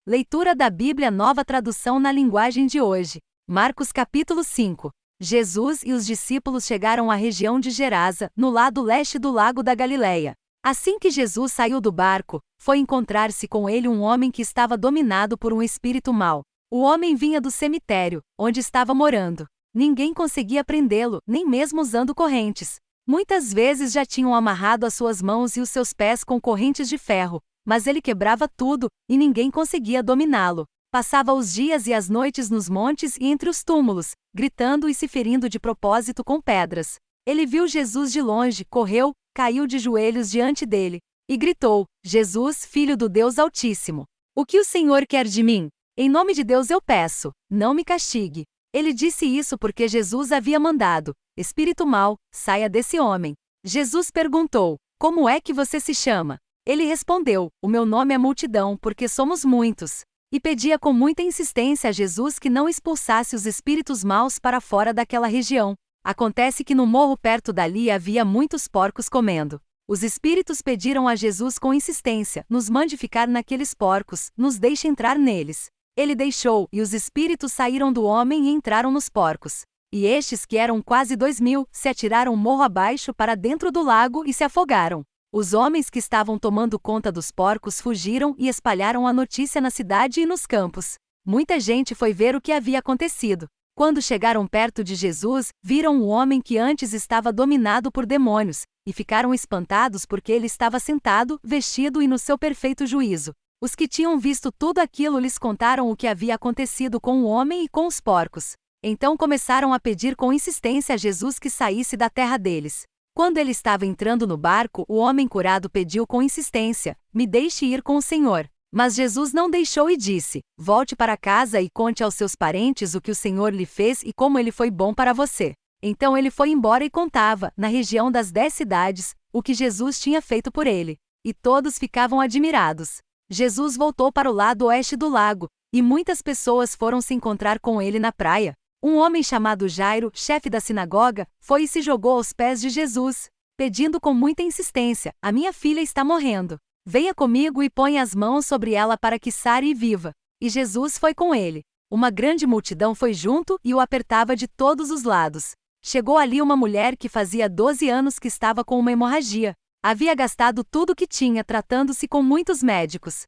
Leitura da Bíblia Nova Tradução na linguagem de hoje. Marcos capítulo 5. Jesus e os discípulos chegaram à região de Gerasa, no lado leste do lago da Galileia. Assim que Jesus saiu do barco, foi encontrar-se com ele um homem que estava dominado por um espírito mau. O homem vinha do cemitério, onde estava morando. Ninguém conseguia prendê-lo, nem mesmo usando correntes. Muitas vezes já tinham amarrado as suas mãos e os seus pés com correntes de ferro, mas ele quebrava tudo, e ninguém conseguia dominá-lo. Passava os dias e as noites nos montes e entre os túmulos, gritando e se ferindo de propósito com pedras. Ele viu Jesus de longe, correu, caiu de joelhos diante dele, e gritou: Jesus, Filho do Deus Altíssimo, o que o Senhor quer de mim? Em nome de Deus eu peço, não me castigue. Ele disse isso porque Jesus havia mandado: Espírito mau, saia desse homem. Jesus perguntou: Como é que você se chama? Ele respondeu: O meu nome é Multidão, porque somos muitos. E pedia com muita insistência a Jesus que não expulsasse os espíritos maus para fora daquela região. Acontece que no morro perto dali havia muitos porcos comendo. Os espíritos pediram a Jesus com insistência: Nos mande ficar naqueles porcos, nos deixe entrar neles. Ele deixou, e os espíritos saíram do homem e entraram nos porcos. E estes, que eram quase 2000, se atiraram morro abaixo para dentro do lago e se afogaram. Os homens que estavam tomando conta dos porcos fugiram e espalharam a notícia na cidade e nos campos. Muita gente foi ver o que havia acontecido. Quando chegaram perto de Jesus, viram o homem que antes estava dominado por demônios, e ficaram espantados porque ele estava sentado, vestido e no seu perfeito juízo. Os que tinham visto tudo aquilo lhes contaram o que havia acontecido com o homem e com os porcos. Então começaram a pedir com insistência a Jesus que saísse da terra deles. Quando ele estava entrando no barco, o homem curado pediu com insistência: Me deixe ir com o Senhor. Mas Jesus não deixou e disse: Volte para casa e conte aos seus parentes o que o Senhor lhe fez e como ele foi bom para você. Então ele foi embora e contava, na região das 10 cidades, o que Jesus tinha feito por ele. E todos ficavam admirados. Jesus voltou para o lado oeste do lago, e muitas pessoas foram se encontrar com ele na praia. Um homem chamado Jairo, chefe da sinagoga, foi e se jogou aos pés de Jesus, pedindo com muita insistência: A minha filha está morrendo. Venha comigo e ponha as mãos sobre ela para que sare e viva. E Jesus foi com ele. Uma grande multidão foi junto e o apertava de todos os lados. Chegou ali uma mulher que fazia 12 anos que estava com uma hemorragia. Havia gastado tudo o que tinha tratando-se com muitos médicos.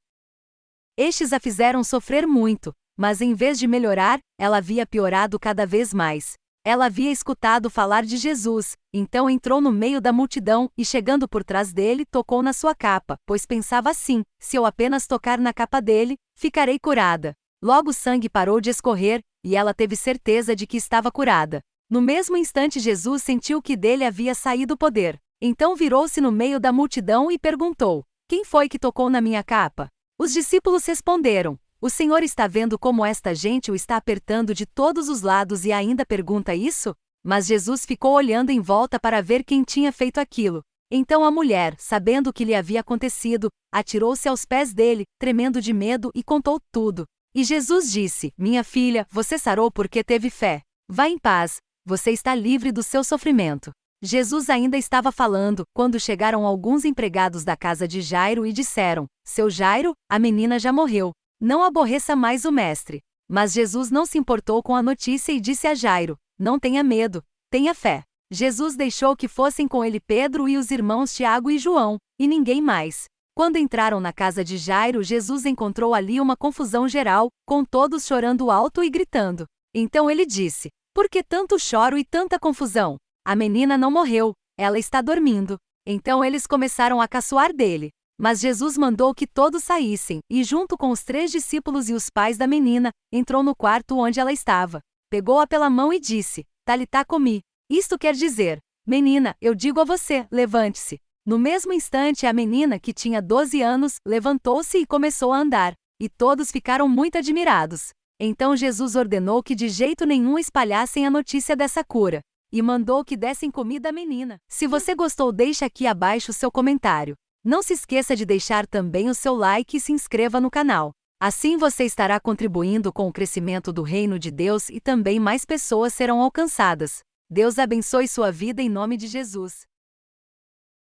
Estes a fizeram sofrer muito, mas em vez de melhorar, ela havia piorado cada vez mais. Ela havia escutado falar de Jesus, então entrou no meio da multidão e, chegando por trás dele, tocou na sua capa, pois pensava assim: se eu apenas tocar na capa dele, ficarei curada. Logo o sangue parou de escorrer, e ela teve certeza de que estava curada. No mesmo instante Jesus sentiu que dele havia saído o poder. Então virou-se no meio da multidão e perguntou: Quem foi que tocou na minha capa? Os discípulos responderam: O Senhor está vendo como esta gente o está apertando de todos os lados e ainda pergunta isso? Mas Jesus ficou olhando em volta para ver quem tinha feito aquilo. Então a mulher, sabendo o que lhe havia acontecido, atirou-se aos pés dele, tremendo de medo, e contou tudo. E Jesus disse: Minha filha, você sarou porque teve fé. Vá em paz, você está livre do seu sofrimento. Jesus ainda estava falando, quando chegaram alguns empregados da casa de Jairo e disseram: Seu Jairo, a menina já morreu. Não aborreça mais o mestre. Mas Jesus não se importou com a notícia e disse a Jairo: Não tenha medo, tenha fé. Jesus deixou que fossem com ele Pedro e os irmãos Tiago e João, e ninguém mais. Quando entraram na casa de Jairo, Jesus encontrou ali uma confusão geral, com todos chorando alto e gritando. Então ele disse: Por que tanto choro e tanta confusão? A menina não morreu, ela está dormindo. Então eles começaram a caçoar dele. Mas Jesus mandou que todos saíssem, e junto com os 3 discípulos e os pais da menina, entrou no quarto onde ela estava. Pegou-a pela mão e disse: Talitá cumi. Isto quer dizer: Menina, eu digo a você, levante-se. No mesmo instante a menina, que tinha 12 anos, levantou-se e começou a andar. E todos ficaram muito admirados. Então Jesus ordenou que de jeito nenhum espalhassem a notícia dessa cura. E mandou que dessem comida à menina. Se você gostou, deixe aqui abaixo seu comentário. Não se esqueça de deixar também o seu like e se inscreva no canal. Assim você estará contribuindo com o crescimento do reino de Deus e também mais pessoas serão alcançadas. Deus abençoe sua vida em nome de Jesus.